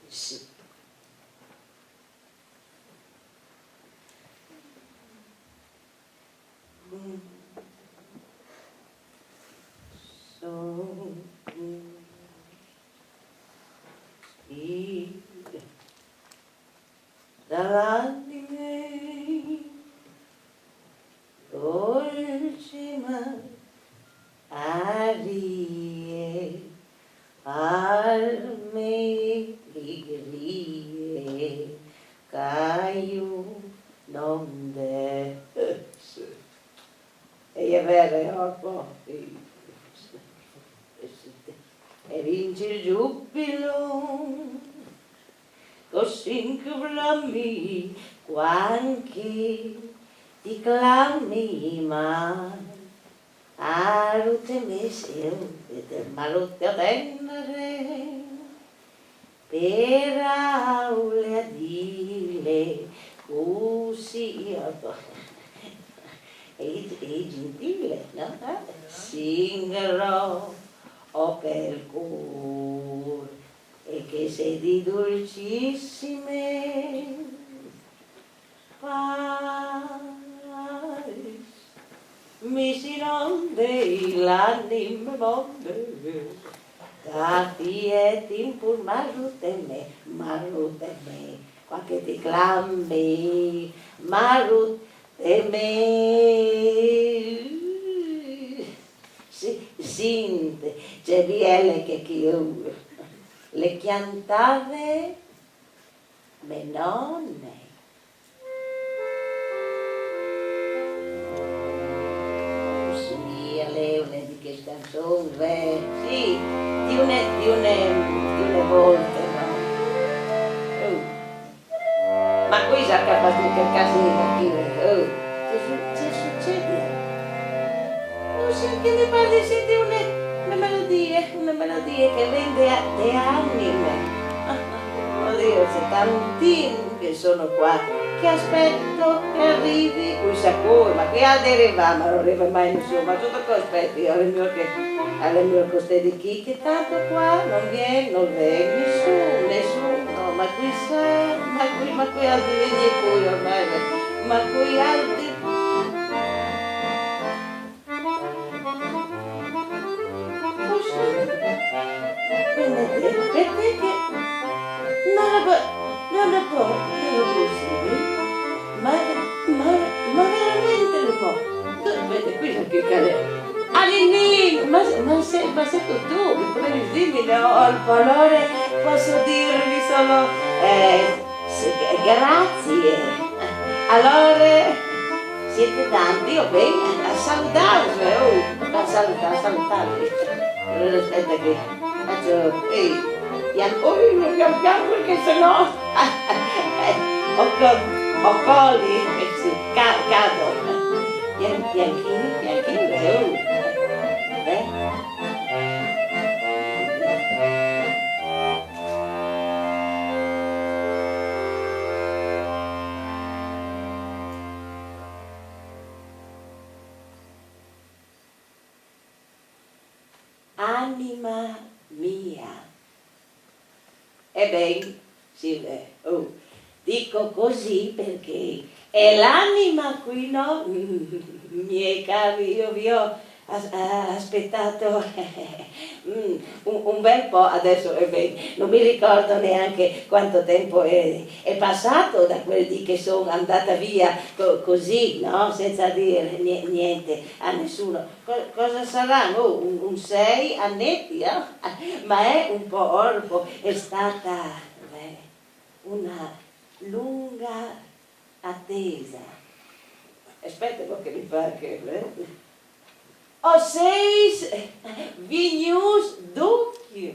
Sì. Davanti miei dolci arie alme ligrie caiu non de e è vero e vince il giubilo così che blami quanche ti clami ma alute mese malute attendere per aule a dire così è gentile, no? Singerò per cuore e che sei di dolcissime paris mi si ronde l'anima monde dati e timpur marute me qualche ti clammi marute me sinte c'è biele che chiude le chiantave me nonne sì, alle une di queste canzoni sì, di une volte no ma qui già capace di che casino che succede non senti mi pare di sentire una melodia che vende a te anime. Oddio, c'è tantini che sono qua, che aspetto che arrivi quei sacori, ma che ha di arrivare, ma non arriva mai nessuno, ma tutto che aspetti alle mie coste di chi, che tanto qua non viene nessuno, ma qui sa, ma qui altri vedi qui ormai, ma qui altri. Perché non è possibile, ma veramente lo può. Vedi, qui c'è che cade. All'inizio, ma sei tu, previsibile, ho il valore, posso dirvi solo grazie. Allora, siete tanti, io vengo a salutarvi, salutarvi. Allora aspetta che faccio, pian piano perché sennò ho colli, sì, cado. Pianchino, Anima mia. Ebbene, sì, dico così perché è l'anima qui, no? Miei cari, io vi ho aspettato un bel po', adesso non mi ricordo neanche quanto tempo è passato da quel dì che sono andata via così, no? Senza dire niente a nessuno. Cosa saranno? Un 6 annetti, no? Ma è un po', è stata una lunga attesa attesa. Aspetta che mi fa che... Ho 6 vigneus duchi,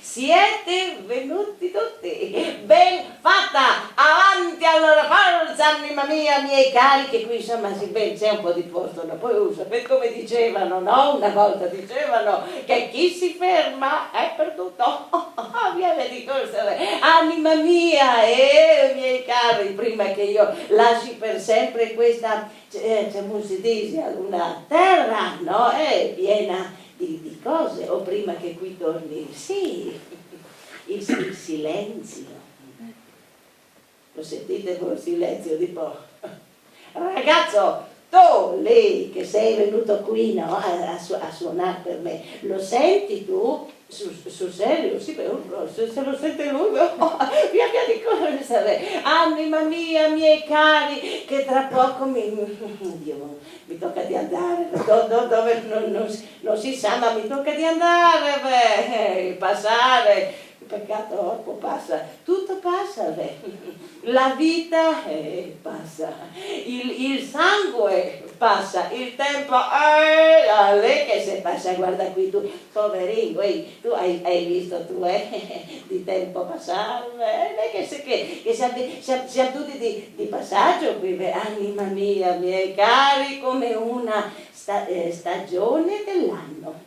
siete venuti tutti, ben fatta, avanti allora, forza anima mia, miei cari, che qui insomma c'è un po' di posto, no? Poi sapete come dicevano, no? Una volta dicevano che chi si ferma è perduto, viene di corsa, anima mia, miei cari, prima che io lasci per sempre questa, come si dice, una terra, no? È piena di cose, o prima che qui torni, sì, il silenzio. Lo sentite con il silenzio di po'? Ragazzo, tu lì che sei venuto qui, no, a suonare per me, lo senti tu? Sul serio? Sì, se lo sente lui, via di corsa, anima mia, miei cari, che tra poco mi tocca di andare, dove non si sa, ma mi tocca di andare, passare. Il peccato passa, tutto passa, la vita passa, il sangue passa, il tempo lei che se passa, guarda qui tu, poverino, tu hai visto tu di tempo passare, che siamo tutti di passaggio qui, anima mia, miei cari, come una stagione dell'anno.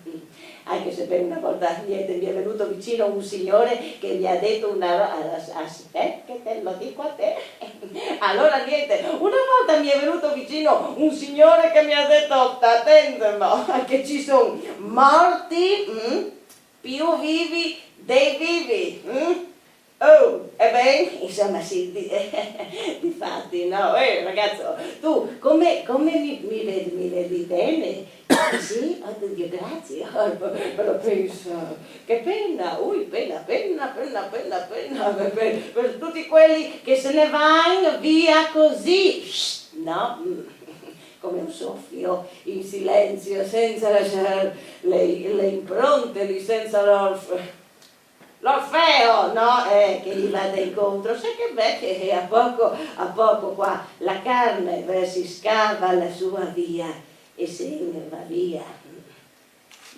Anche se per una volta niente, mi è venuto vicino un signore che mi ha detto aspetta che te lo dico a te. Allora niente, una volta mi è venuto vicino un signore che mi ha detto attento, che ci sono morti più vivi dei vivi. Oh, ebbene, insomma sì, difatti, no, ragazzo, tu come mi vedi bene? Sì, oddio, grazie, me lo penso, che pena, pena, per tutti quelli che se ne vanno via così, no? Come un soffio, in silenzio, senza lasciare le impronte lì, senza l'Orfeo, no? Che gli vada incontro, sai che beh, che a poco qua la carne si scava la sua via e se ne va via,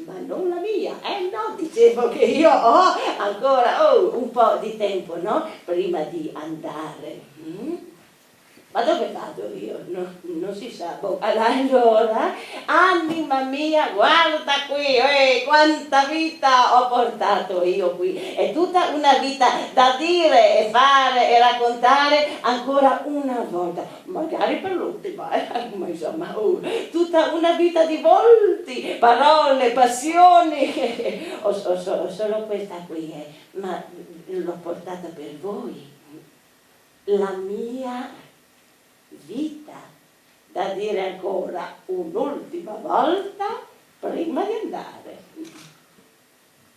ma non la mia, no, dicevo che io ho ancora un po' di tempo, no? Prima di andare. Ma dove vado io? Non si sa. Allora, anima mia, guarda qui, quanta vita ho portato io qui. È tutta una vita da dire e fare e raccontare ancora una volta. Magari per l'ultima, ma insomma, tutta una vita di volti, parole, passioni. Ho solo questa qui, ma l'ho portata per voi. La mia vita, da dire ancora un'ultima volta prima di andare.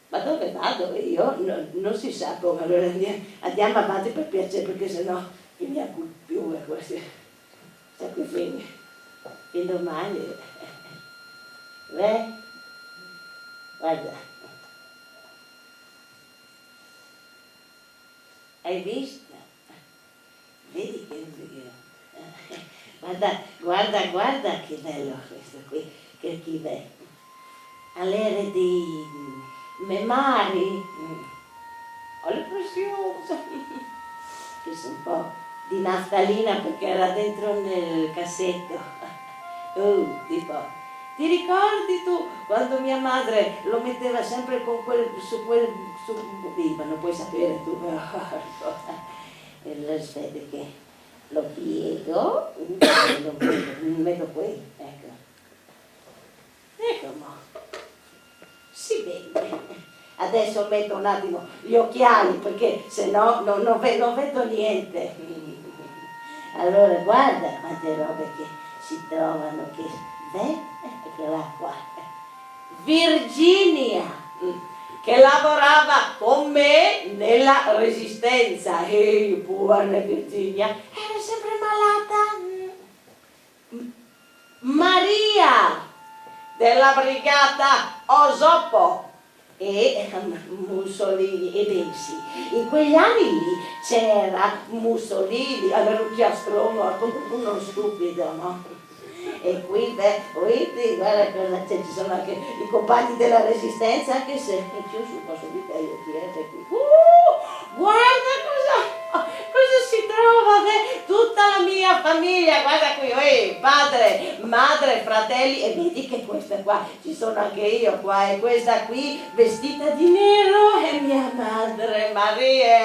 Ma dove vado io? Non si sa come, allora andiamo avanti per piacere, perché sennò finiamo più questi. Sta qui fin domani. Guarda. Hai visto? Vedi che guarda che bello questo qui, che chi è all'ere di memari, ho l'impressione che sono un po' di naftalina perché era dentro nel cassetto. Ti ricordi tu quando mia madre lo metteva sempre con ma non puoi sapere tu, aspetta che lo piego, lo metto qui, ecco, mo, si vede. Adesso metto un attimo gli occhiali perché se no non vedo niente. Allora guarda quante robe che si trovano, eccola qua, Virginia, che lavorava con me nella Resistenza, buona Virginia, era sempre malata. Maria, della brigata Osopo, e Mussolini, ebbene sì, in quegli anni lì c'era Mussolini, allora un chiastrone, uno stupido, no? E qui, beh, guarda cosa c'è, ci sono anche i compagni della Resistenza, anche se in più posso dire io chi è qui. Guarda cosa si trova, beh, tutta la mia famiglia, guarda qui, padre, madre, fratelli, e vedi che questa qua, ci sono anche io qua, e questa qui vestita di nero è mia madre Maria,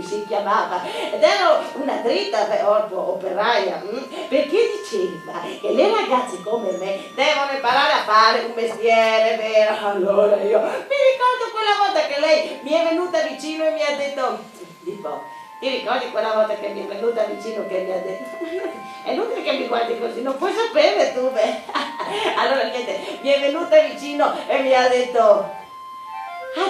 si chiamava, ed era una dritta operaia, perché diceva che le ragazze come me devono imparare a fare un mestiere vero. Allora io mi ricordo quella volta che lei mi è venuta vicino e mi ha detto, ti ricordi quella volta che mi è venuta vicino che mi ha detto, è inutile che mi guardi così, non puoi sapere tu, beh. Allora niente, mi è venuta vicino e mi ha detto,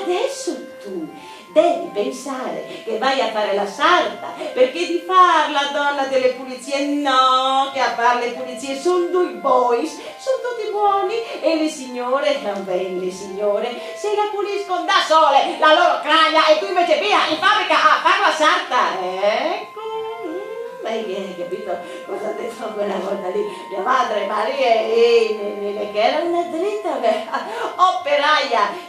adesso tu devi pensare che vai a fare la sarta, perché di far la donna delle pulizie, no, che a fare le pulizie sono due boys, sono tutti buoni, e le signore, le signore se la puliscono da sole la loro cragna, e tu invece via in fabbrica a fare la sarta. Ecco, hai capito cosa ha detto quella volta lì mia madre Maria, che era una dritta operaia.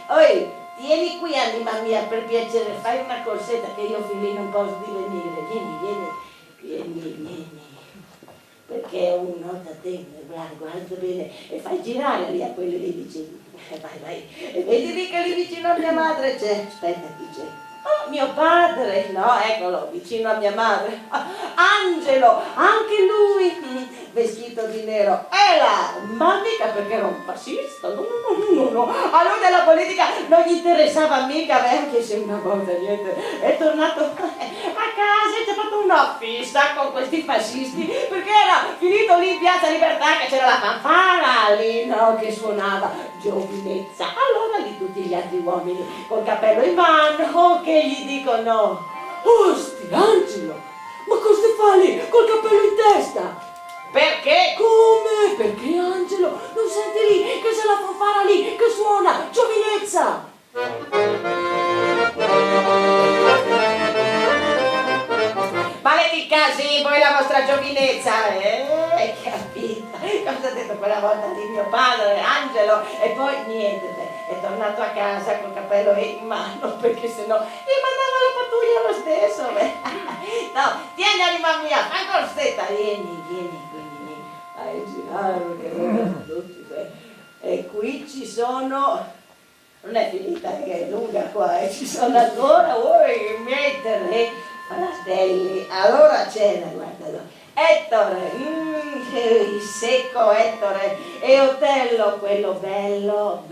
Vieni qui, anima mia, per piacere, fai una corsetta che io fin lì non posso divenire. Vieni. Perché uno da te, guarda bene, e fai girare lì a quelli lì vicini. Vai. E vedi lì che lì vicino a mia madre c'è. Aspetta, chi c'è? Oh, mio padre, no, eccolo, vicino a mia madre. Angelo, anche lui, vestito di nero. E là, ma mica perché era un fascista, no. A lui della politica non gli interessava mica, anche se una volta niente, è tornato a casa e ci ha fatto una fissa con questi fascisti, perché era finito lì in Piazza Libertà che c'era la fanfara lì, no, che suonava Giovinezza. Allora lì tutti gli altri uomini col cappello in mano che gli dicono, osti Angelo, ma cosa fai lì col cappello in testa? Perché? Come? Perché Angelo, non senti lì che c'è la fanfara lì che suona Giovinezza? Maledetti casi, voi la vostra giovinezza, hai capito? Cosa ha detto quella volta di mio padre, Angelo? E poi niente, è tornato a casa col cappello in mano, perché sennò gli mandava la pattuglia lo stesso, No, tieni anima mia, fai corsetta, vieni, vai a girare, che vedono tutti, E qui ci sono, non è finita, che è lunga qua, ci sono ancora i miei tre fratelli. Allora c'era, guardalo, Ettore, il secco Ettore, e Otello, quello bello,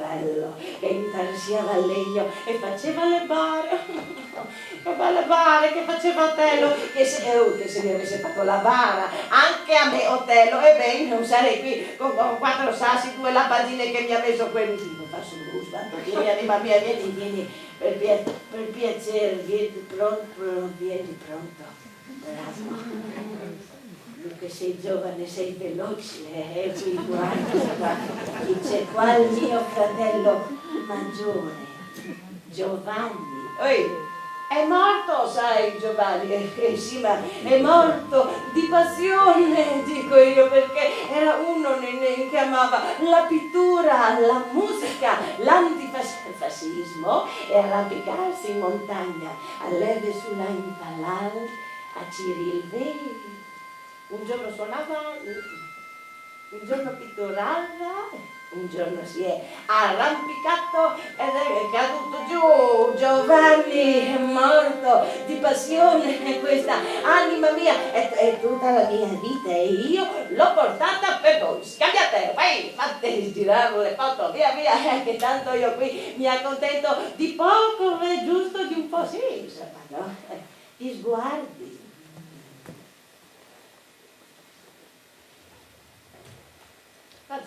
che intarsiava il legno e faceva le bare. Che belle bare che faceva Otello, che se mi avesse fatto la bara anche a me Otello, ebbene non sarei qui con 4 sassi, 2 lampadine che mi ha messo quel non fa sul gusto. Vieni anima mia, vieni, per piacere, vieni pronto, bravo. Che sei giovane, sei veloce, qui guarda, c'è qua il mio fratello maggiore, Giovanni. È morto, sai, Giovanni, sì, ma è morto di passione, dico io, perché era uno che amava la pittura, la musica, l'antifascismo e arrampicarsi in montagna, all'Eve sulla Impalal, a Cirilveli. Un giorno suonava, un giorno pitturava, un giorno si è arrampicato ed è caduto giù. Giovanni è morto di passione, questa anima mia è tutta la mia vita e io l'ho portata per voi. Scambiate, vai, fate girare le foto, via, che tanto io qui mi accontento di poco, giusto di un po', sì, insomma, no? Ti sguardi.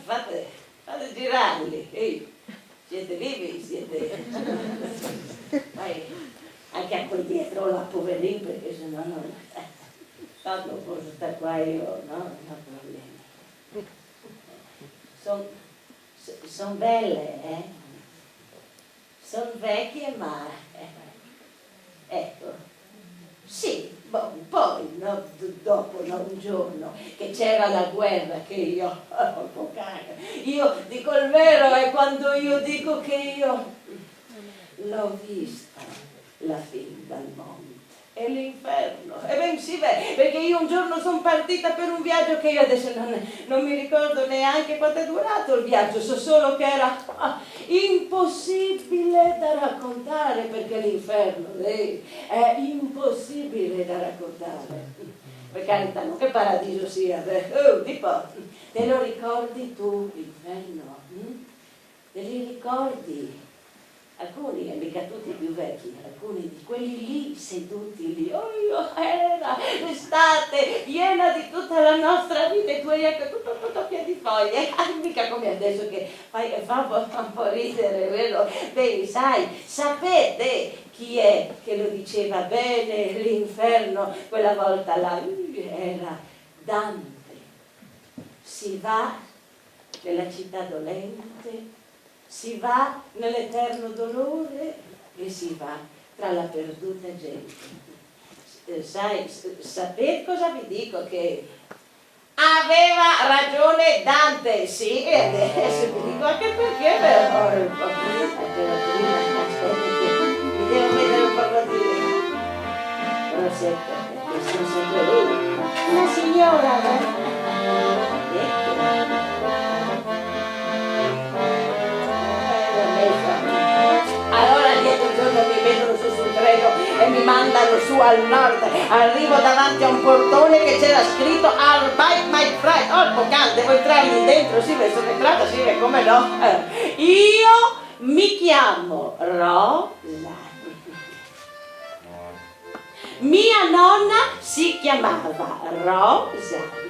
Fate girarli, siete vivi, siete. Poi anche a quel dietro la poverina, perché sennò non posso stare qua io, no? Non ho problemi. Sono belle, sono vecchie ma ecco, sì, poi no, dopo no, un giorno che c'era la guerra che io dico il vero è quando io dico che io l'ho vista la fin dal mondo. È l'inferno, e ben si vede, perché io un giorno sono partita per un viaggio che io adesso non mi ricordo neanche quanto è durato il viaggio, so solo che era impossibile da raccontare, perché l'inferno è impossibile da raccontare. Per carità, non che paradiso sia, tipo, te lo ricordi tu l'inferno? Te li ricordi? Alcuni, mica tutti più vecchi, alcuni di quelli lì seduti lì, era l'estate piena di tutta la nostra vita e tu eri tutto pieno di foglie, mica come adesso che fa un po' ridere, vero? Beh, sapete chi è che lo diceva bene l'inferno quella volta là? Era Dante. Si va nella città dolente, si va nell'eterno dolore e si va tra la perduta gente. Sapete cosa vi dico? Che aveva ragione Dante, sì, e adesso vi dico anche perché, però aspetta che mi devo mettere un po' di rossetto, perché sono sempre una signora, allora dietro il giorno mi vedono su sul treno e mi mandano su al nord, arrivo davanti a un portone che c'era scritto I'll bite my friend, poc'anzi devo entrarmi dentro, sì, mi sono entrata, sì, come no, io mi chiamo Rosa, mia nonna si chiamava Rosa.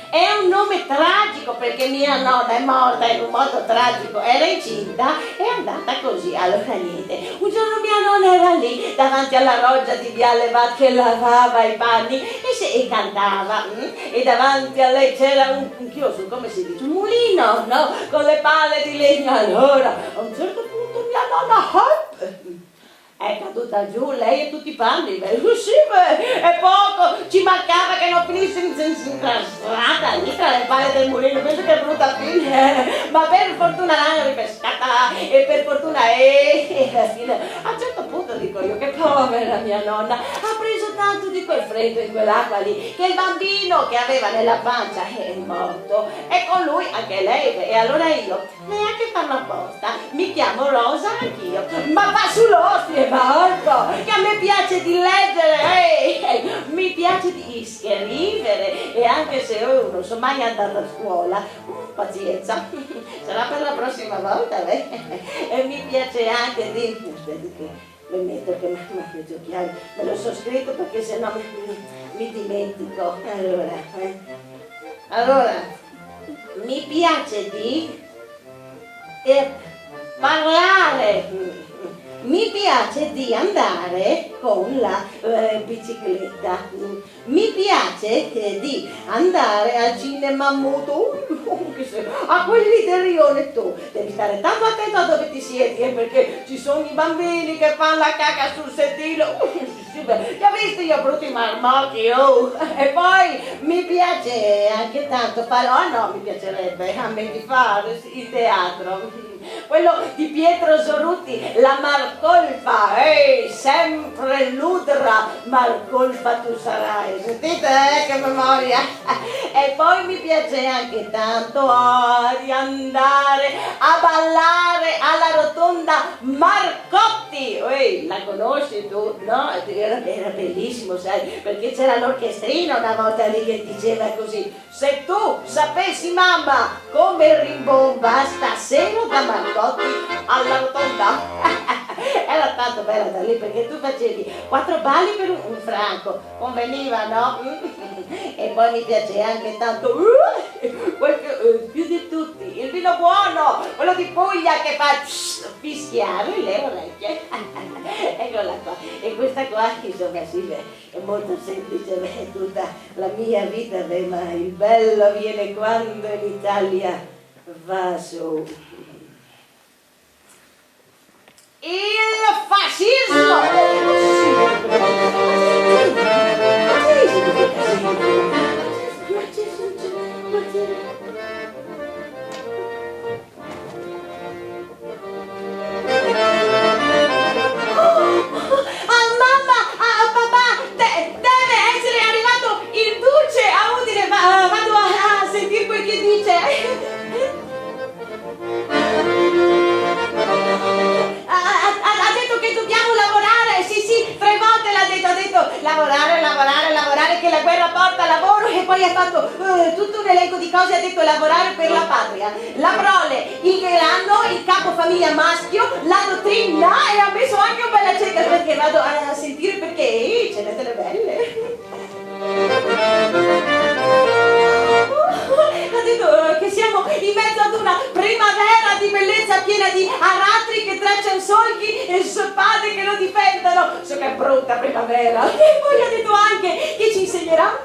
È un nome tragico perché mia nonna è morta in un modo tragico, era incinta e è andata così. Allora niente, un giorno mia nonna era lì davanti alla roggia di Viale Vat che lavava i panni e cantava, e davanti a lei c'era un chiosco, come si dice, un mulino, no? Con le pale di legno. Allora a un certo punto mia nonna è caduta giù, lei e tutti i panni, sì, è poco, ci mancava che non finisse incastrata lì tra le palle del mulino, penso che è brutta fine, ma per fortuna l'hanno ripescata e per fortuna alla fine, a un certo punto dico io che povera mia nonna, ha preso tanto di quel freddo in quell'acqua lì, che il bambino che aveva nella pancia è morto e con lui anche lei, e allora io, neanche farlo apposta, mi chiamo Rosa anch'io, ma va sull'ostia, Marco, che a me piace di leggere, mi piace di scrivere e anche se io non sono mai andata a scuola, pazienza, sarà per la prossima volta, e mi piace anche di, aspetti che le metto che mi ha gli occhiali, me lo so scritto perché sennò mi dimentico, allora, mi piace di parlare. Mi piace di andare con la bicicletta, mi piace di andare al cinema muto, a quelli del Rione. Tu devi stare tanto attento a dove ti siedi, perché ci sono i bambini che fanno la caca sul sedile, li ho visti io brutti marmocchi, e poi mi piace anche tanto fare, no, mi piacerebbe a me di fare il teatro. Quello di Pietro Sorutti, la Marcolfa, sempre ludra, Marcolfa tu sarai, sentite che memoria, e poi mi piace anche tanto di andare a ballare alla rotonda Marcotti, la conosci tu? No? Era bellissimo, sai, perché c'era l'orchestrina una volta lì che diceva così, se tu sapessi mamma come rimbomba stasera da Marcotti alla rotonda, era tanto bella da lì perché tu facevi 4 balli per un franco, conveniva, no? E poi mi piace anche tanto più di tutti il vino buono, quello di Puglia che fa fischiare le orecchie. Eccola qua, e questa qua insomma sì, è molto semplice, è tutta la mia vita, ma il bello viene quando l'Italia va su. il fascismo! Mamma, papà, deve essere arrivato il duce a Udine, vado a sentire quel che dice. Ha detto che dobbiamo lavorare, sì, 3 volte l'ha detto, ha detto lavorare, che la guerra porta lavoro, e poi ha fatto tutto un elenco di cose, ha detto lavorare per la patria, la prole, il gheranno, il capofamiglia maschio, la dottrina, e ha messo anche un bel accento, perché vado a sentire perché ce n'è delle belle. Ha detto che siamo in mezzo ad una primavera di bellezza piena di aratri che tracciano solchi e spade che lo difendono. So che brutta primavera. E poi ha detto anche che ci insegnerà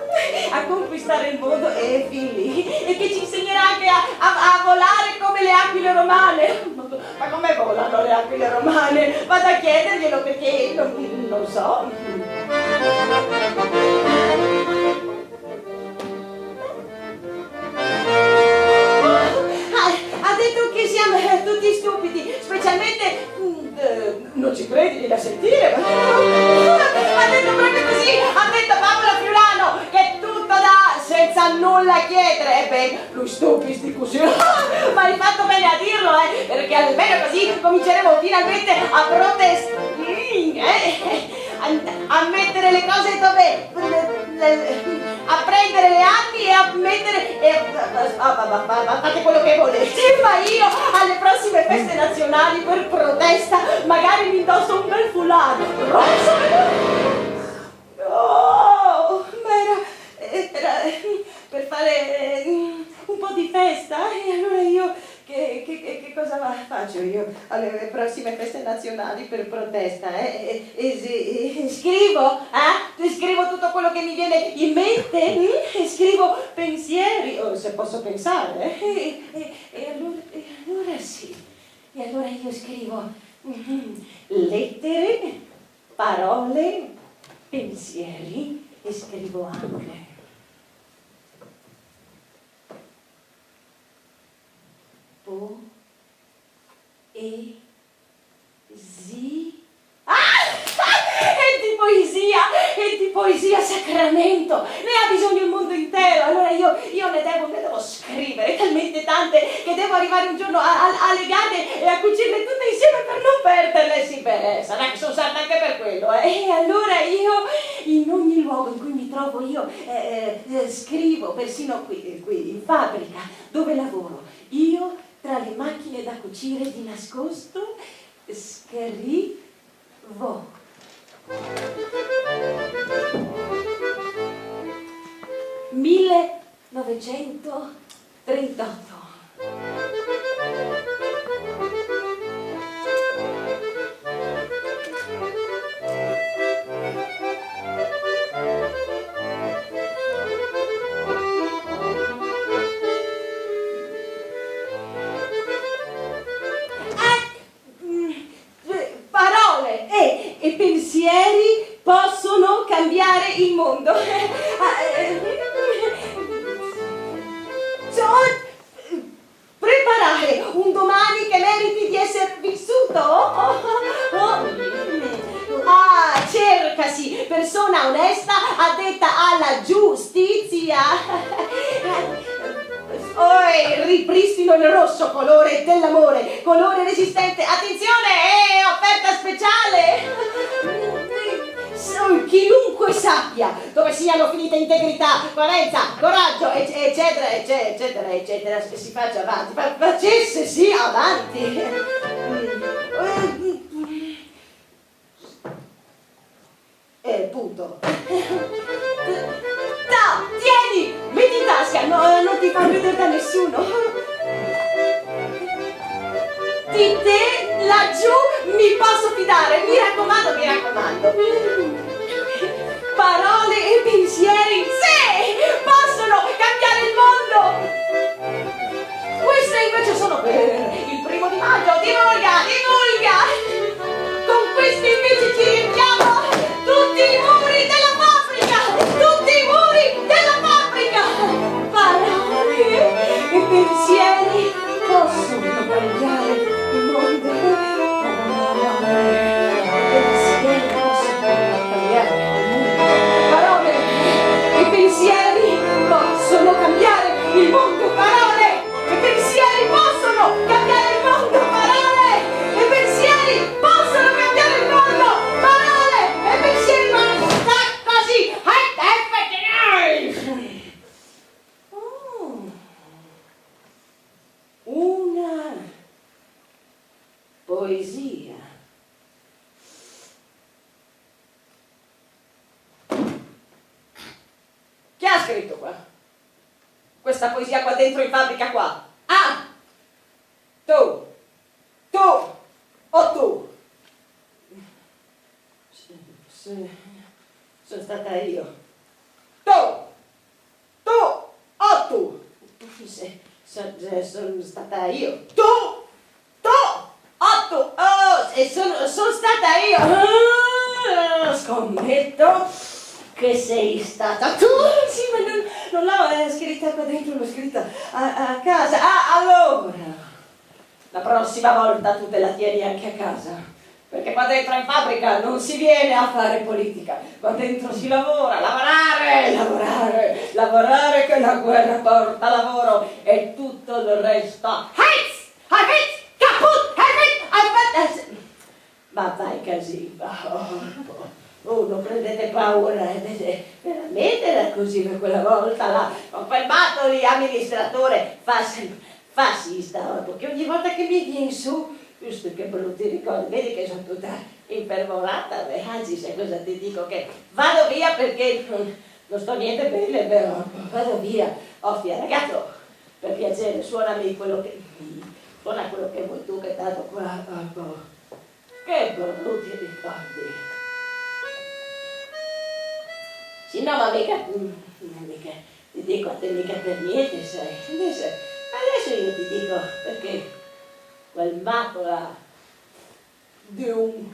a conquistare il mondo e figli, e che ci insegnerà anche a volare come le aquile romane. Ma come volano le aquile romane? Vado a chiederglielo perché non so. Ha detto che siamo tutti stupidi, specialmente non ci credi da sentire. Ha detto proprio così, ha detto Paolo Friulano che tutto dà senza nulla chiedere. E beh, lui stupidi così. Ma hai fatto bene a dirlo, perché almeno così cominceremo finalmente a protestare, a mettere le cose dove, a prendere le armi e a mettere, fate quello che volete, ma io alle prossime feste nazionali per protesta magari mi indosso un bel foulard rosa. Oh, ma era per fare un po' di festa, e allora io che cosa faccio io alle prossime feste nazionali per protesta? Scrivo tutto quello che mi viene in mente, scrivo pensieri, se posso pensare, e allora sì, e allora io scrivo lettere, parole, pensieri, e scrivo anche e di poesia Sacramento, ne ha bisogno il mondo intero. Allora io ne devo scrivere talmente tante che devo arrivare un giorno a legarle e a cucirle tutte insieme per non perderle. Sì, beh, sarà che sono sarta anche per quello, E allora io, in ogni luogo in cui mi trovo io, scrivo, persino qui in fabbrica dove lavoro, io tra le macchine da cucire di nascosto scrivo. 1938. Parole e pensieri possono cambiare il mondo. Preparare un domani che meriti di essere vissuto. Cercasi persona onesta, addetta alla giustizia. Ripristino il rosso, colore dell'amore, colore resistente. Attenzione, offerta speciale. Chiunque sappia dove siano finite integrità, coerenza, coraggio, eccetera, si faccia avanti, facesse sì avanti. Punto. Tieni, metti in tasca, non ti fa vedere da nessuno. Di te laggiù mi posso fidare, mi raccomando. Parole e pensieri, sì, possono cambiare il mondo. Queste invece sono per il 1° di maggio, divulga! scritto qua? Questa poesia qua dentro in fabbrica qua? Ah! Tu! O tu? Sono stata io. Tu! O tu? Sono stata io. Tu! O tu! Oh, sono stata io. Scommetto che sei stata tu. Sì, ma non l'ho scritta qua dentro, l'ho scritta a casa. Ah, allora la prossima volta tu te la tieni anche a casa, perché qua dentro in fabbrica non si viene a fare politica, qua dentro si lavora, lavorare, che la guerra porta lavoro e tutto il resto. Heiz, kaput, ma vai Casiva, non prendete paura, veramente era così per quella volta là, con quel matto di amministratore fascista, perché ogni volta che mi viene su, giusto che brutti ricordi, vedi che sono tutta infervorata, anzi sai cosa ti dico, che vado via perché non sto niente bene, però vado via. Ostia ragazzo, per piacere suonami quello che vuoi tu, che tanto qua, che brutti ricordi. Sì, no, ma mica, ti dico a te mica per niente, sai. Adesso io ti dico perché quel matto là di un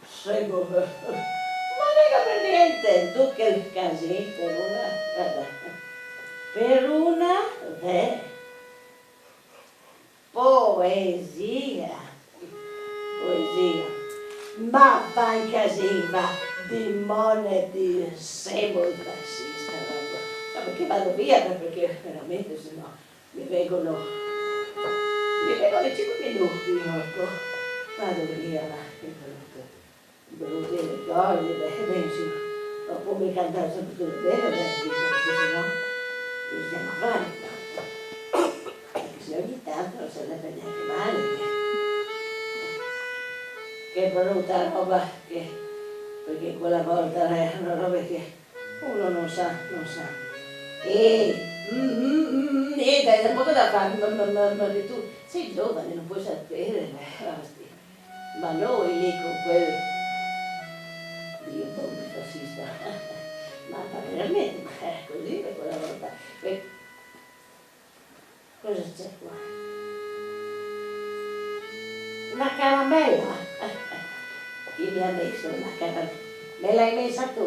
sebo, ma mica per niente, tu che casi per una poesia, ma va in Casiva di mone di sebo fascista, no, perché vado via, perché veramente sennò mi vengono 5 minuti, ecco, vado via, brutti ricordi, sì, dopo mi cantare sempre tutto bene, perché sennò non stiamo avanti, perché se ogni tanto non sarebbe neanche male, che brutta roba, perché quella volta erano robe che uno non sa. Niente, è poco da fare, ma tu sei giovane, non puoi sapere, ma noi lì con quel Dio bombe fascista, ma veramente, ma è così per quella volta. Cosa c'è qua? Una caramella? Chi mi ha messo una caramella? Me l'hai messa tu,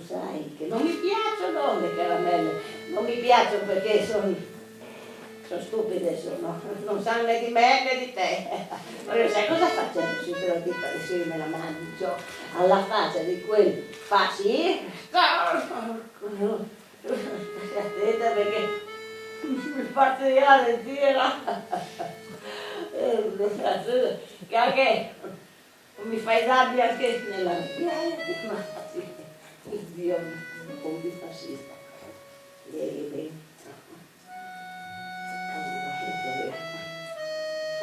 sai che non mi piacciono le caramelle, non mi piacciono perché sono stupide, non sanno né di me né di te. Allora, sai cosa faccio adesso? Te lo dico, adesso io me la mangio alla faccia di quel fascista. Attenta perché mi partirà la tira. Che anche mi fai rabbia anche nella mia Dio, un po' di fascista.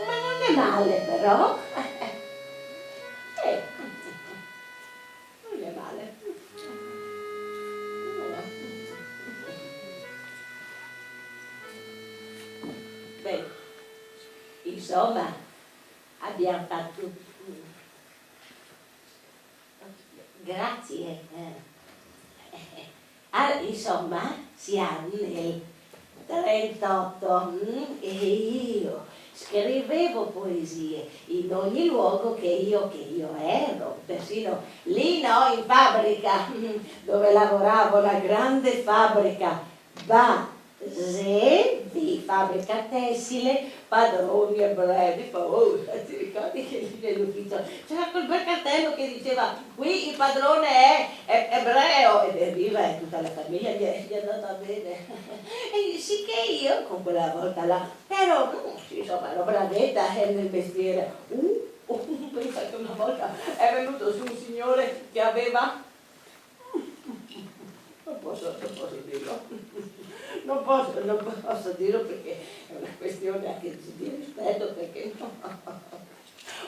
Ma non è male però. Non è male. Beh, insomma, abbiamo fatto. Grazie. Insomma, siamo nel 38 e io scrivevo poesie in ogni luogo che io ero, persino lì in fabbrica dove lavoravo, la grande fabbrica di fabbrica tessile, padroni ebrei, ti ricordi che lì nell'ufficio c'era quel bel cartello che diceva qui il padrone è ebreo, ed evviva, e tutta la famiglia gli è andata bene. E sì che io con quella volta là, però insomma ero bravetta nel mestiere. Pensa che una volta è venuto su un signore che aveva, non posso dirlo. Non posso dirlo perché è una questione anche di rispetto, perché no.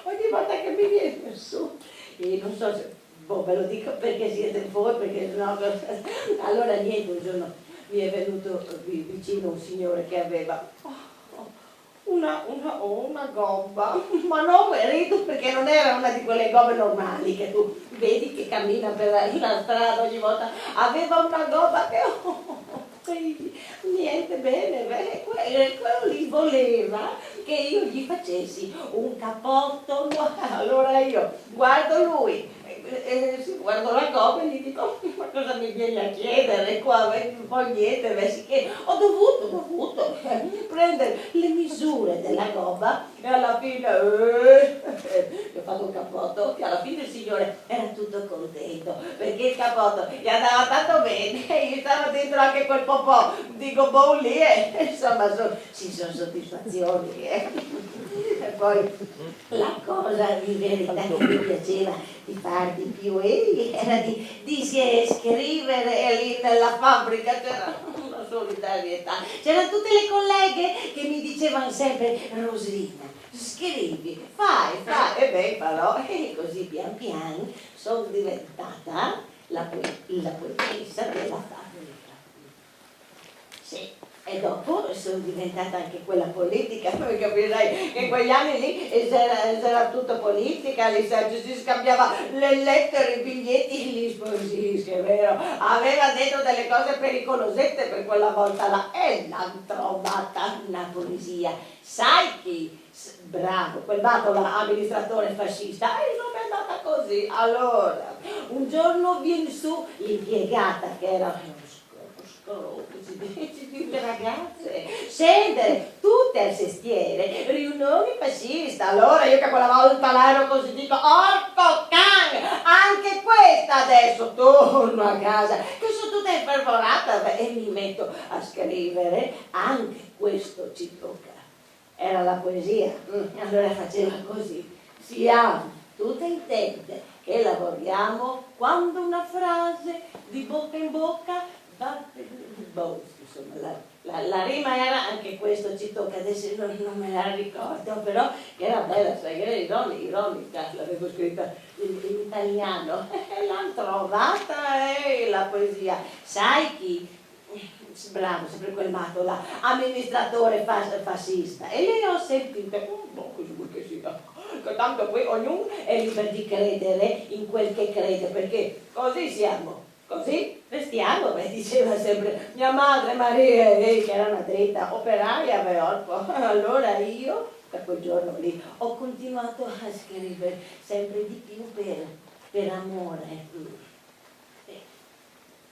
Ogni volta che mi viene su, e non so se boh, ve lo dico perché siete fuori, perché no, allora niente, un giorno mi è venuto vicino un signore che aveva una gobba, ma no, rido perché non era una di quelle gobbe normali che tu vedi che cammina per la strada ogni volta, aveva una gobba che niente bene, quello lì voleva che io gli facessi un cappotto, allora io guardo lui, guardo la gobba e gli dico ma cosa mi vieni a chiedere qua, poi niente, che ho dovuto prendere le misure della gobba e alla fine gli ho fatto un cappotto che alla fine il signore era tutto contento perché il cappotto gli andava tanto bene e gli stava dentro anche quel po' di gobbon lì e insomma ci sono soddisfazioni e poi la cosa in verità che mi piaceva di far di più era di scrivere lì nella fabbrica, c'era una solidarietà, c'erano tutte le colleghe che mi dicevano sempre Rosina, scrivi, fai, e beh farò, e così pian piano sono diventata la poetessa della fabbrica. Sì. E dopo sono diventata anche quella politica, poi capirai che in quegli anni lì era tutto politica, lì si scambiava le lettere, i biglietti, gli sposini, che è vero, aveva detto delle cose pericolosette per quella volta là, e l'ha trovata una poesia, sai chi? Bravo, quel matto l'amministratore fascista, e non è andata così, allora, un giorno viene su l'impiegata che era tutte ragazze scendere tutte al sestiere, riunioni fascista, allora io che quella volta là ero così, dico orco can, anche questa adesso torno a casa che sono tutta infervorata e mi metto a scrivere, anche questo ci tocca, era la poesia, allora faceva così, siamo tutte intente che lavoriamo quando una frase di bocca in bocca insomma, la rima era anche questo, ci tocca, adesso non me la ricordo, però era bella, sai, era ironica, l'avevo scritta in italiano, e l'hanno trovata, la poesia, sai chi? Bravo, sempre quel matto là, amministratore fascista, e le ho sentite, così vuol che sia, che tanto poi ognuno è libero di credere in quel che crede, perché così siamo. Così restiamo, diceva sempre mia madre Maria, che era una dritta operaia, allora io da quel giorno lì ho continuato a scrivere sempre di più per amore.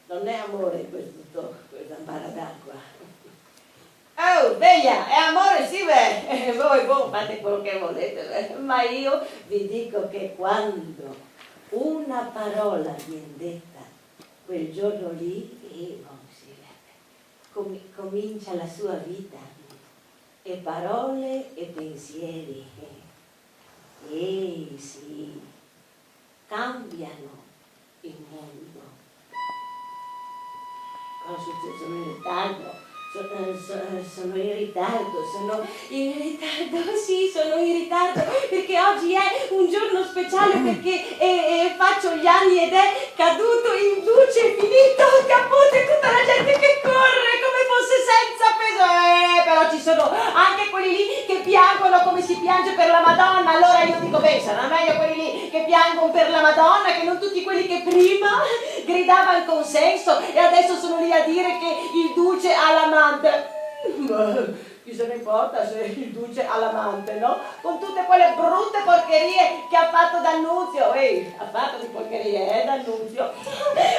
Non è amore questo ambara d'acqua. Oh, veglia, è amore, sì, voi fate quello che volete, ma io vi dico che quando una parola viene detta quel giorno lì comincia la sua vita, e parole e pensieri, sì, cambiano il mondo. Cosa succede? Sono in ritardo. Sono in ritardo, sì, sono in ritardo perché oggi è un giorno speciale perché faccio gli anni ed è caduto in luce, finito il capote e tutta la gente che corre come fosse senza peso, però ci sono anche quelli lì che piangono come si piange per la Madonna, allora io dico sarà meglio quelli lì che piangono per la Madonna che non tutti quelli che prima gridavano il consenso e adesso sono lì a dire che il duce ha l'amante. Chi se ne importa se il duce ha l'amante, no? Con tutte quelle brutte porcherie che ha fatto D'Annunzio. Ha fatto di porcherie, D'Annunzio.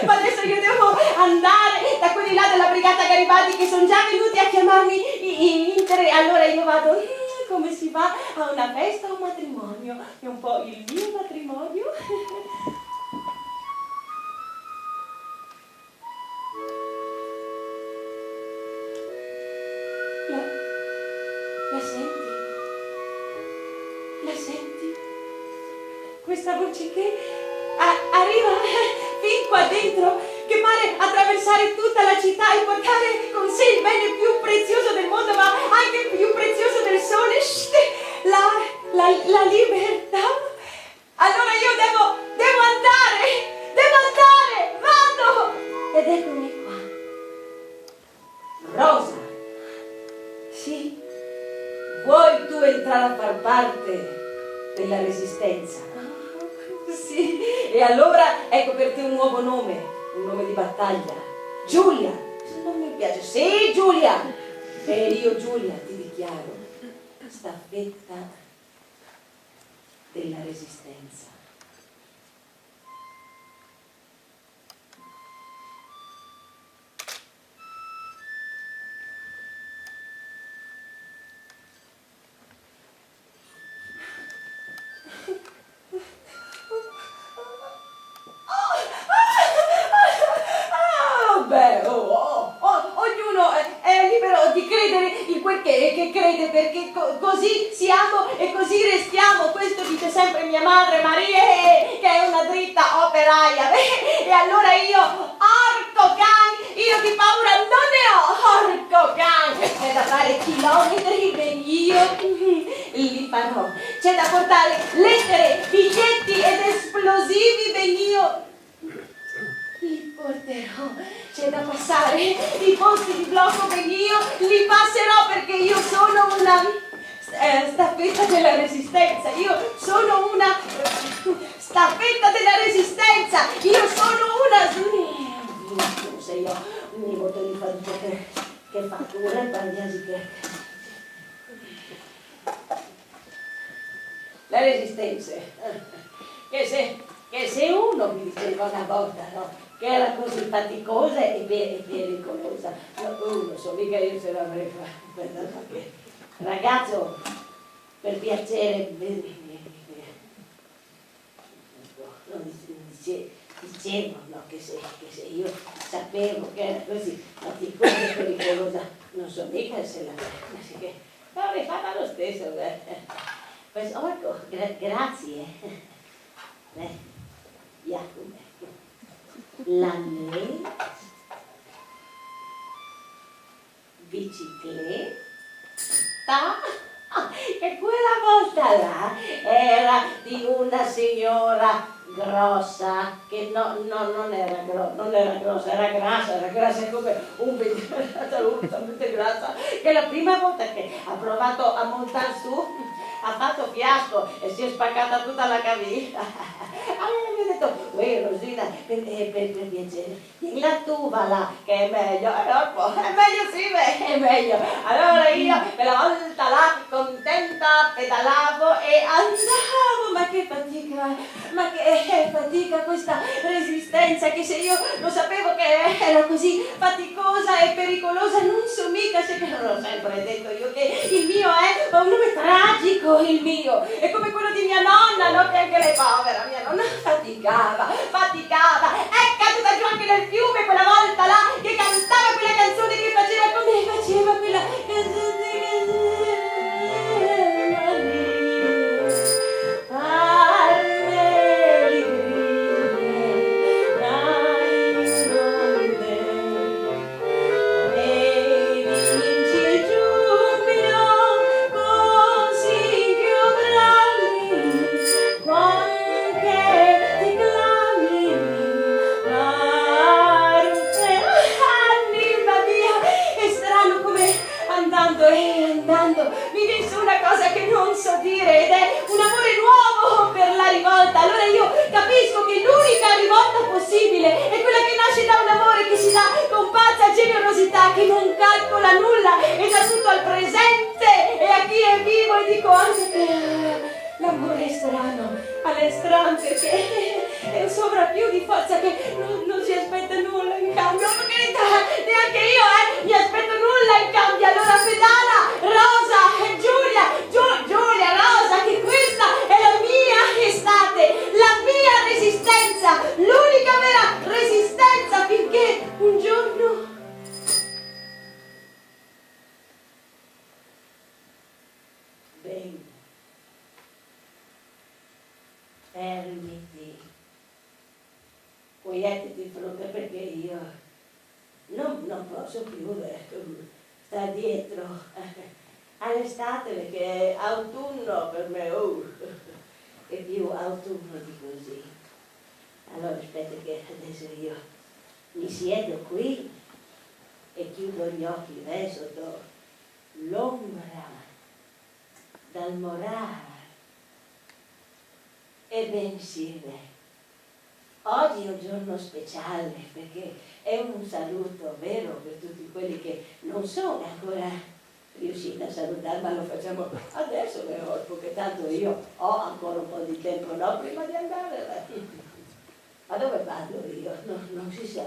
Ma adesso io devo andare da quelli là della brigata Garibaldi che sono già venuti a chiamarmi allora io vado, come si va a una festa o un matrimonio? È un po' il mio matrimonio. La senti? Questa voce che arriva fin qua dentro, che pare attraversare tutta la città e portare con sé il bene più prezioso del mondo, ma anche più prezioso del sole, la libertà. Allora io devo andare. tu entrare a far parte della Resistenza? Sì, e allora ecco per te un nuovo nome, un nome di battaglia. Giulia, non mi piace. Sì, Giulia. E io, Giulia, ti dichiaro staffetta della Resistenza. Ognuno è libero di credere in quel che crede, perché così siamo e così restiamo. Questo dice sempre mia madre Maria, che è una dritta operaia. E allora io, orco can, io di paura non ne ho, orco can. C'è da fare chilometri e io li farò. C'è da portare lettere, biglietti ed esplosivi e io li porterò. C'è da passare i posti di blocco che io li passerò, perché io sono una staffetta della Resistenza. Io sono una staffetta della Resistenza. Io sono una scusa, io mi voto di fare che fattura e pagliasi la Resistenza, che se uno mi diceva una volta, no, che era così faticosa e pericolosa, non so, mica io se l'avrei fatta. Ragazzo, per piacere, dicevo, no, che se io sapevo che era così faticosa e pericolosa, non so mica se l'avrei fatta lo stesso. Pues, ecco, grazie. Jacopo. La bicicletta, che quella volta là era di una signora grossa, che non era grossa, era grassa come un talmente grassa, che la prima volta che ha provato a montare su ha fatto fiasco e si è spaccata tutta la caviglia. Allora mi ha detto, uè Rosina, per piacere, la tuba là, che è meglio, è meglio sì, è meglio. Allora io quella volta là, contenta, pedalavo e andavo, ma che fatica questa Resistenza, che se io lo sapevo che era così faticosa e pericolosa, non so mica se che non l'ho sempre detto io, che il mio è un nome tragico, il mio, è come quello di mia nonna, no? Che anche lei povera, mia nonna faticava, è caduta giù anche nel fiume quella volta là, che cantava quella canzone che faceva come faceva quella canzone. Andando mi vinse una cosa che non so dire, ed è un amore nuovo per la rivolta. Allora io capisco che l'unica rivolta possibile è quella che nasce da un amore che si dà con pazza generosità, che non calcola nulla e dà tutto al presente e a chi è vivo. E dico anche che l'amore è strano, perché è un sovrappiù di forza che non si aspetta nulla in cambio. Per carità, neanche io mi aspetto nulla in cambio. Allora pedala, Rosa, Giulia, Rosa, che questa è la mia estate, la mia resistenza, l'unica vera resistenza, finché un giorno vengo. Fermiti, quietati di fronte, perché io non posso più stare dietro all'estate, perché autunno per me è più autunno di così. Allora aspetta che adesso io mi siedo qui e chiudo gli occhi sotto l'ombra dal morale. Ebbene, oggi è un giorno speciale perché è un saluto vero per tutti quelli che non sono ancora riusciti a salutare, ma lo facciamo adesso perché tanto io ho ancora un po' di tempo, no? Prima di andare. Ma dove vado io? Non si sa.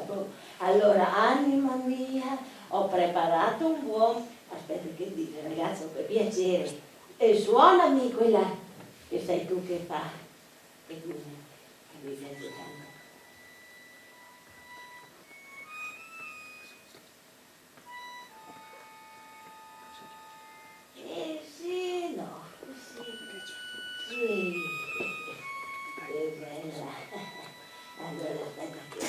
Allora, anima mia, ho preparato un buon... Aspetta, che dice, ragazzo, per piacere. E suonami quella che sai tu che fa. E mi piace tanto. Sì, no, sì. Sì. Che bella. Allora, aspetta che...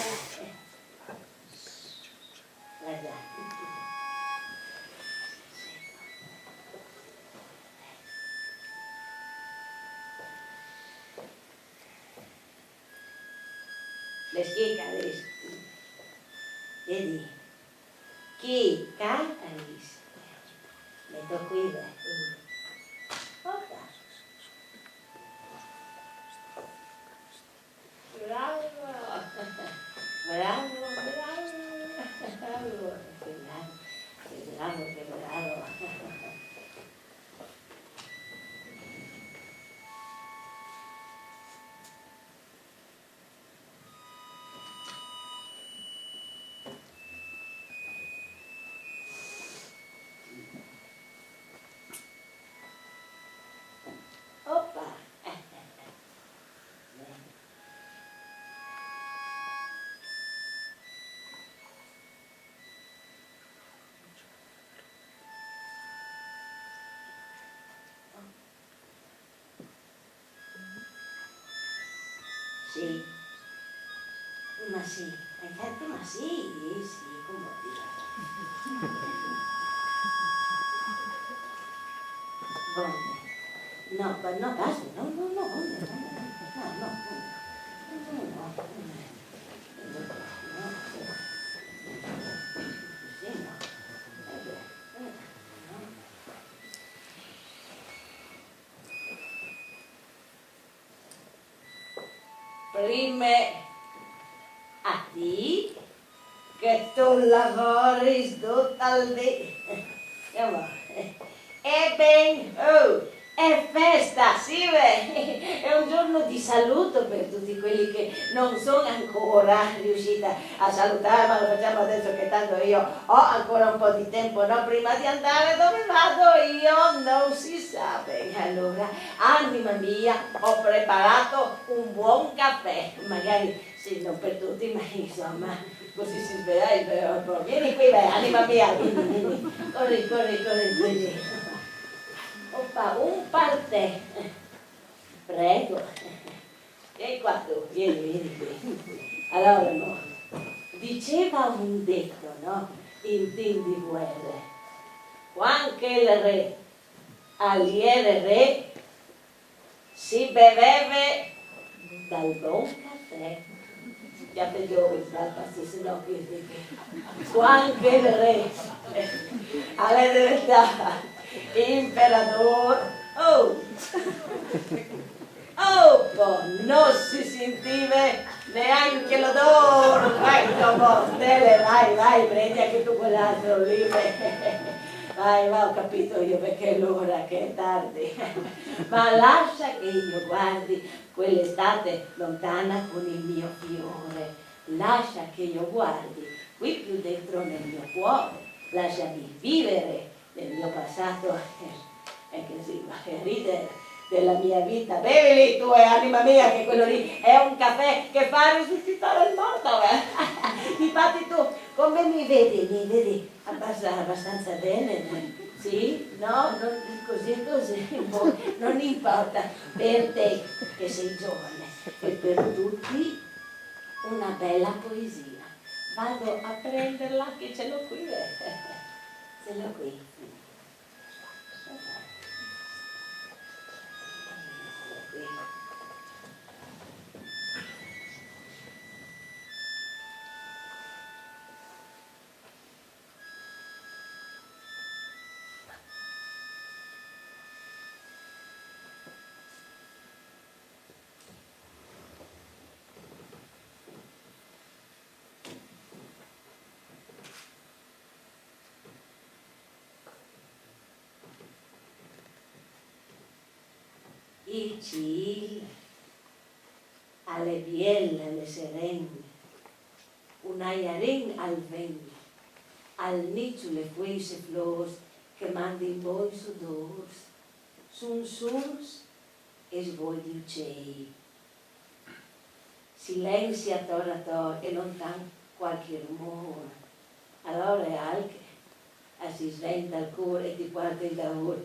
Guarda. Le schicaris. Vedi? Chi caris. Metto qui, beh. Oppa. Bravo. Bravo, bravo. Che bravo. Oppa. Sì, ma sì, hai fatto ma sì, come dire. Vonne. No, no, basta, no, vonne, Prime a te che tu lavori tutto il giorno. E ben, è festa, sì, beh, è un giorno di saluto per tutti quelli che non sono ancora riusciti a salutare, ma lo facciamo adesso che tanto io ho ancora un po' di tempo, no? Prima di andare dove vado io non si sa bene. Allora, anima mia, ho preparato un buon caffè, magari sì, non per tutti, ma insomma, così si sveglia, vieni qui, beh, anima mia, vieni, corri, vieni. Oppa, un partè. Prego. E qua tu, vieni qui. Allora, no. Diceva un detto, no? In tempi di guerre. Quando il re, aliere re, si beveve dal buon caffè. Ya te dio dal passi, no, quando il re, alle verità, imperatore, non si sentiva neanche l'odore, ecco mortele, vai, prendi anche tu quell'altro lì, vai, ho capito io perché è l'ora che è tardi, ma lascia che io guardi quell'estate lontana con il mio fiore, lascia che io guardi qui più dentro nel mio cuore, lasciami vivere nel mio passato e così va a ridere della mia vita. Bevi tu, anima mia, che quello lì è un caffè che fa risuscitare il morto. Infatti tu come mi vedi abbastanza bene, sì? No? Così, non importa, per te che sei giovane e per tutti una bella poesia. Vado a prenderla che ce l'ho qui, ce l'ho qui. difficile, alle bielle, alle serene, un aiarin al vento, al nicio le fuese flors che mandi in voi sudors, sun surs e svoi di uccei. Silenzio attorno a tor e lontano qualche rumore, allora è anche si sventa il cuore e ti guarda il lavoro,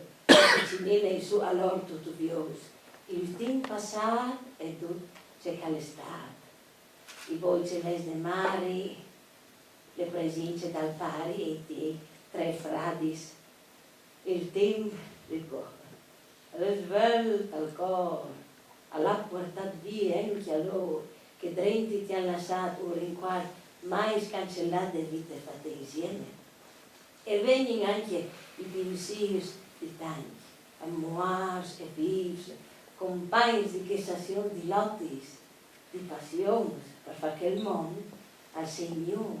ci viene su all'orto dubbioso, il tempo passato e tu c'è che l'estate, i voci des mari, le presenze dal pari e ti tre fradis, il tempo ricorre, risvelta il cuore, alla portata via anche a loro, che drenti ti hanno lasciato un rinquadro mai scancellate vite fatte insieme. E vengono anche i pensieri di tanti, amours e vives, compagni di gestazione di lottis, di passioni, per far che il mondo al Signore,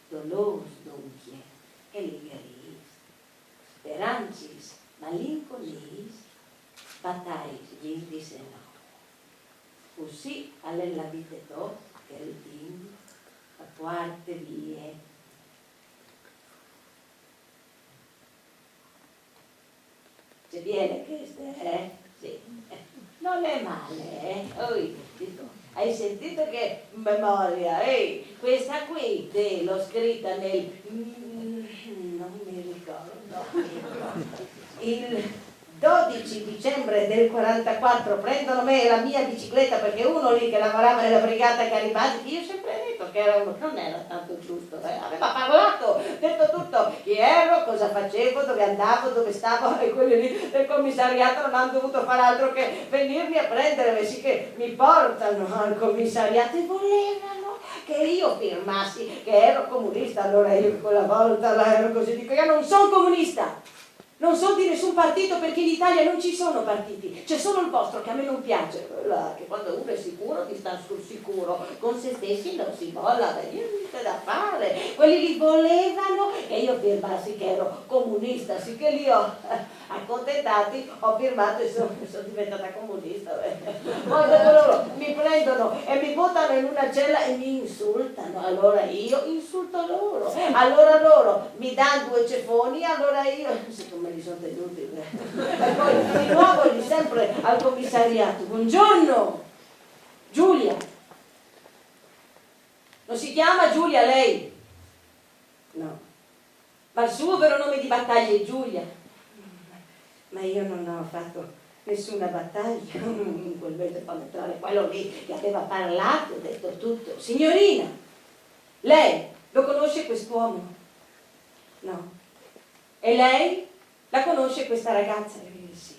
dolors dunque, e ligheris, speranzis, malinconis, battaglie, vinti se no. Così alle la vita tua, che il tempo, a parte vie. Se viene questa, sì. Non è male, hai sentito che memoria, questa qui l'ho scritta nel... non mi ricordo. Il 12 dicembre del 44 prendono me la mia bicicletta perché uno lì che lavorava nella brigata Garibaldi, che io sempre detto che era uno, non era tanto giusto, aveva parlato, detto tutto, chi ero, cosa facevo, dove andavo, dove stavo, e quelli lì del commissariato non hanno dovuto fare altro che venirmi a prendere, sì che mi portano al commissariato e volevano che io firmassi che ero comunista. Allora io quella volta là ero così, dico io non sono comunista. Non sono di nessun partito perché in Italia non ci sono partiti, c'è solo il vostro che a me non piace, che quando uno è sicuro di stare sul sicuro, con se stessi non si vola, niente da fare. Quelli li volevano che io firmassi che ero comunista, sì che li ho accontentati, ho firmato e sono diventata comunista. Poi dopo loro mi prendono e mi buttano in una cella e mi insultano, allora io insulto loro, allora loro mi danno 2 ceffoni, allora io, siccome li sono tenuti, e poi di nuovo lì sempre al commissariato, buongiorno, Giulia, non si chiama Giulia lei? No, ma il suo vero nome di battaglia è Giulia, ma io non ho fatto nessuna battaglia, in quel mese fa entrare quello lì che aveva parlato, detto tutto, signorina, lei lo conosce quest'uomo? No, e lei? La conosce questa ragazza? Sì.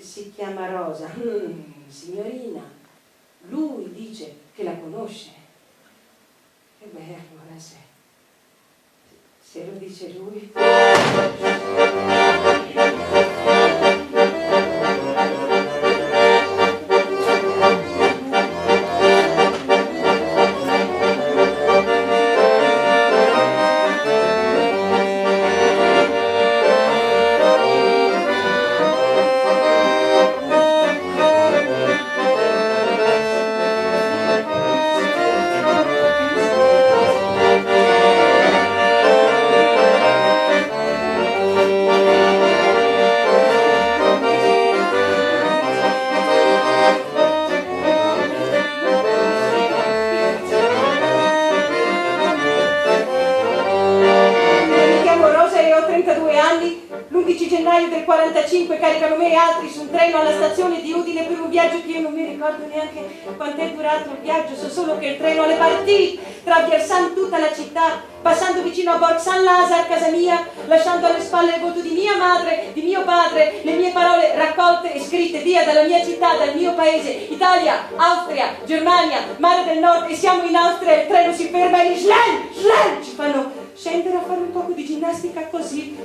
Si chiama Rosa. Signorina, lui dice che la conosce. E beh, allora se lo dice lui... caricano me e altri su un treno alla stazione di Udine per un viaggio che io non mi ricordo neanche quanto è durato il viaggio, so solo che il treno alle partì, traversando tutta la città, passando vicino a Borg San Lazar, casa mia, lasciando alle spalle il voto di mia madre, di mio padre, le mie parole raccolte e scritte via dalla mia città, dal mio paese, Italia, Austria, Germania, Mare del Nord, e siamo in Austria e il treno si ferma e Schlen, ci fanno scendere a fare un poco di ginnastica così,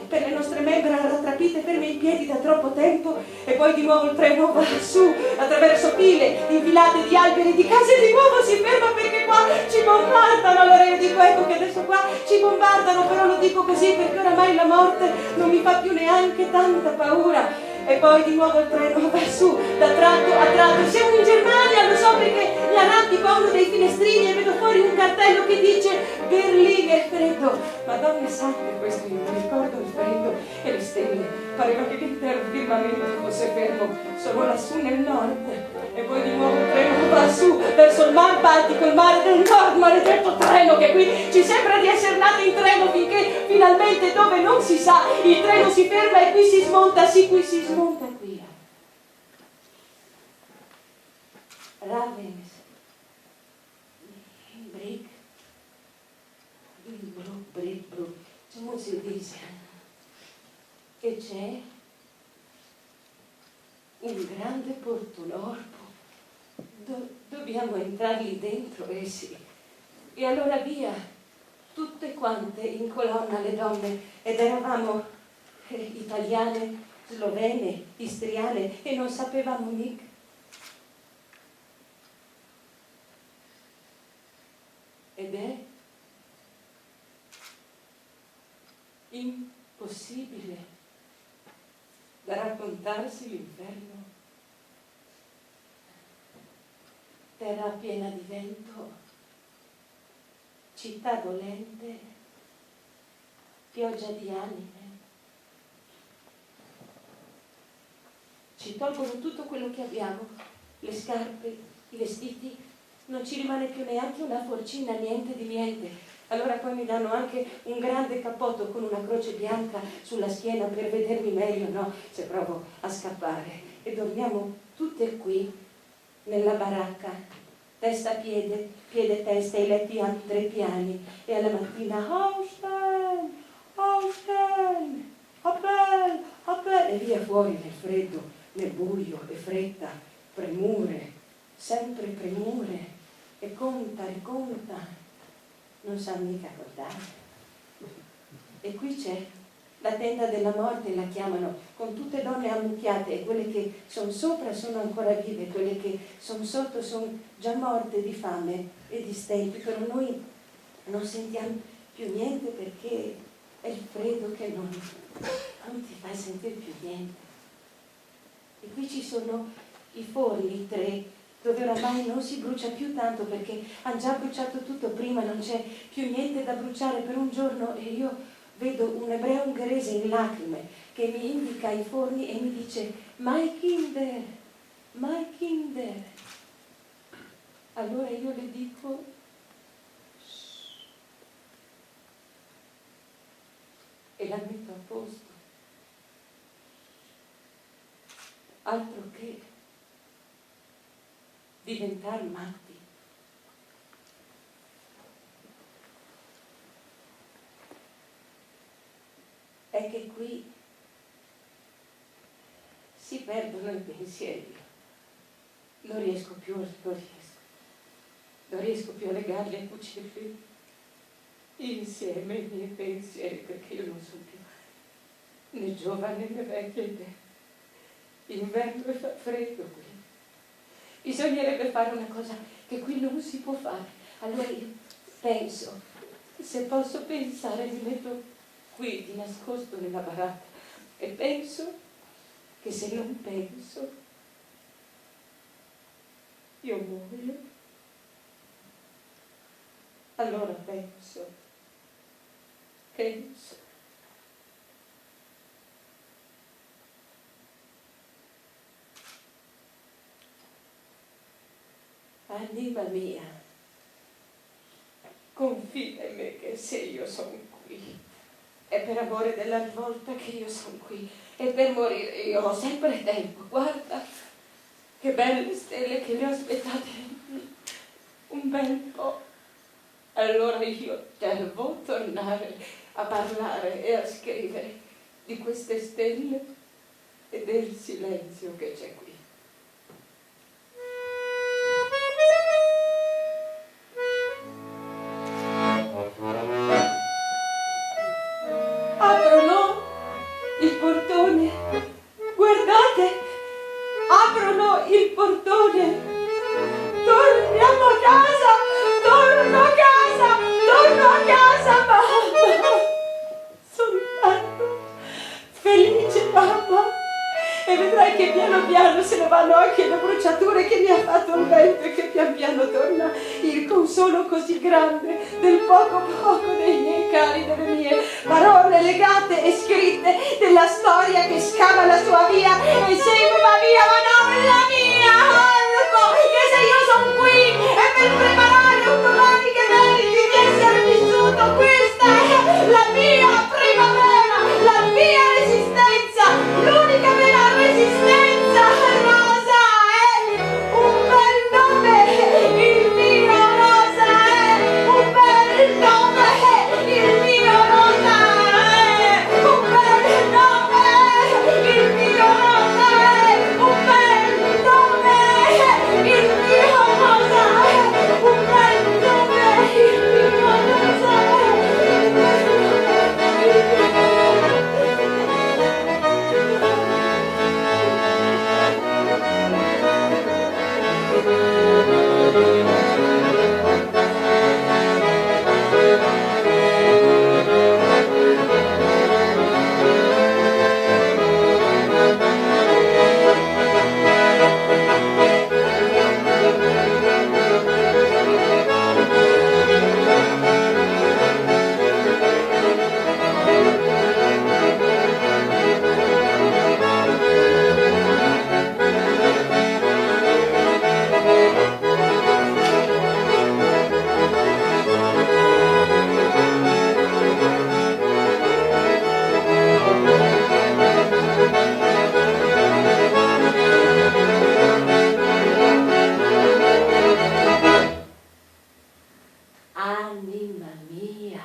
per le nostre membra rattrapite, ferme in piedi da troppo tempo, e poi di nuovo il treno va su, attraverso pile, infilate di alberi, di case, e di nuovo si ferma perché qua ci bombardano. Allora io dico, ecco che adesso qua ci bombardano, però lo dico così perché oramai la morte non mi fa più neanche tanta paura. e poi di nuovo il treno va su, da tratto a tratto. Siamo in Germania, lo so perché mi arrampico a uno dei finestrini e vedo fuori un cartello che dice Berlino e freddo. Madonna sante, questo io mi ricordo il freddo e le stelle. Pareva che l'intero firmamento fosse fermo solo lassù nel nord. E poi di nuovo il treno va su verso il Mar Baltico, il mare del nord, maledetto treno che qui ci sembra di essere nati in treno finché finalmente dove non si sa il treno si ferma e qui si smonta, sì qui si smonta qui. Ravens, Brick, Brick, come si dice? Che c'è un grande portolorpo. Dobbiamo entrare lì dentro, sì. E allora via, tutte quante in colonna le donne, ed eravamo italiane, slovene, istriane, e non sapevamo mica. Ed è impossibile da raccontarsi l'inferno. Terra piena di vento, città dolente, pioggia di anime. Ci tolgono tutto quello che abbiamo, le scarpe, i vestiti, non ci rimane più neanche una forcina, niente di niente. Allora poi mi danno anche un grande cappotto con una croce bianca sulla schiena per vedermi meglio, no? Se provo a scappare. E dormiamo tutte qui, nella baracca, testa piede, piede testa, i letti hanno 3 piani. E alla mattina, Aufstehen, Aufstehen, Appell, Appell, e via fuori nel freddo, nel buio e fretta, premure, sempre premure, e conta, non sa mica contare. E qui c'è la tenda della morte, la chiamano, con tutte donne ammucchiate, e quelle che sono sopra sono ancora vive, quelle che sono sotto sono già morte di fame e di stenti, però noi non sentiamo più niente perché è il freddo che non ti fa sentire più niente. E qui ci sono i forni, 3, dove oramai non si brucia più tanto perché hanno già bruciato tutto prima, non c'è più niente da bruciare per un giorno, e io vedo un ebreo ungherese in lacrime che mi indica i forni e mi dice my Kinder, my Kinder. Allora io le dico shh, e la metto a posto. Altro che diventare matti. È che qui si perdono i pensieri. Non riesco più a legarli e cucirli insieme i miei pensieri, perché io non sono più né giovane né vecchia idea. Inverno e fa freddo qui. Bisognerebbe fare una cosa che qui non si può fare. Allora io penso, se posso pensare, mi metto qui di nascosto nella baracca e penso che se non penso io muoio. Allora penso. Anima mia, confida in me che se io sono qui è per amore della rivolta che io sono qui, e per morire io ho sempre tempo. Guarda che belle stelle che le ho aspettate un bel po'. Allora io devo tornare a parlare e a scrivere di queste stelle e del silenzio che c'è qui. Aprono il portone, guardate, aprono il portone, torniamo a casa, torno a casa, mamma, sono tanto felice, mamma, e che piano piano se ne vanno anche le bruciature che mi ha fatto il vento, e che pian piano torna il consolo così grande del poco poco dei miei cari, delle mie parole legate e scritte, della storia che scava la sua via e segue va via, ma non la mia. Orco, che se io sono qui è per preparare un domani che meriti di essere vissuto. Questa è la mia primavera, la mia resistenza, l'unica vera resistenza. Rosa è un bel nome, il mio Rosa è un bel nome, il mio Rosa è un bel nome, il mio Rosa è un bel nome, il mio Rosa è un bel nome, il mio Rosa è un bel anima mia.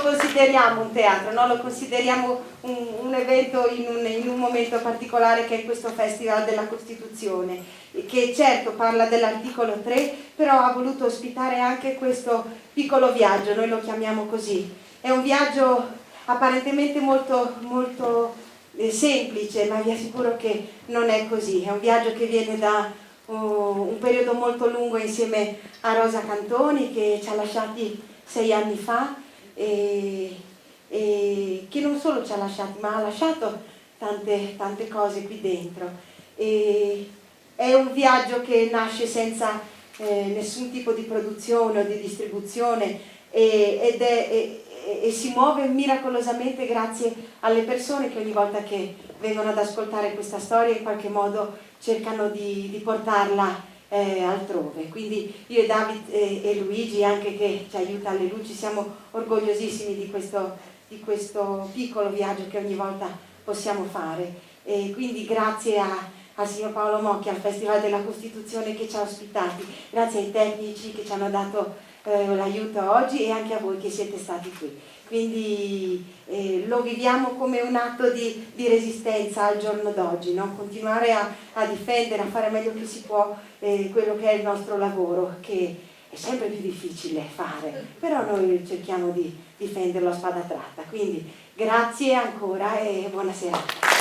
Consideriamo un teatro, no? Lo consideriamo un evento in un momento particolare, che è questo Festival della Costituzione, che certo parla dell'articolo 3, però ha voluto ospitare anche questo piccolo viaggio, noi lo chiamiamo così. È un viaggio apparentemente molto semplice, ma vi assicuro che non è così. È un viaggio che viene da un periodo molto lungo insieme a Rosa Cantoni, che ci ha lasciati 6 anni fa, e che non solo ci ha lasciati, ma ha lasciato tante cose qui dentro. E è un viaggio che nasce senza nessun tipo di produzione o di distribuzione e si muove miracolosamente grazie alle persone che ogni volta che vengono ad ascoltare questa storia in qualche modo cercano di portarla altrove. Quindi io e David e Luigi, anche che ci aiuta alle luci, siamo orgogliosissimi di questo piccolo viaggio che ogni volta possiamo fare, e quindi grazie al signor Paolo Mocchi, al Festival della Costituzione che ci ha ospitati, grazie ai tecnici che ci hanno dato l'aiuto oggi, e anche a voi che siete stati qui. Quindi lo viviamo come un atto di resistenza al giorno d'oggi, no? Continuare a difendere, a fare meglio che si può quello che è il nostro lavoro, che è sempre più difficile fare, però noi cerchiamo di difenderlo a spada tratta. Quindi grazie ancora e buona serata.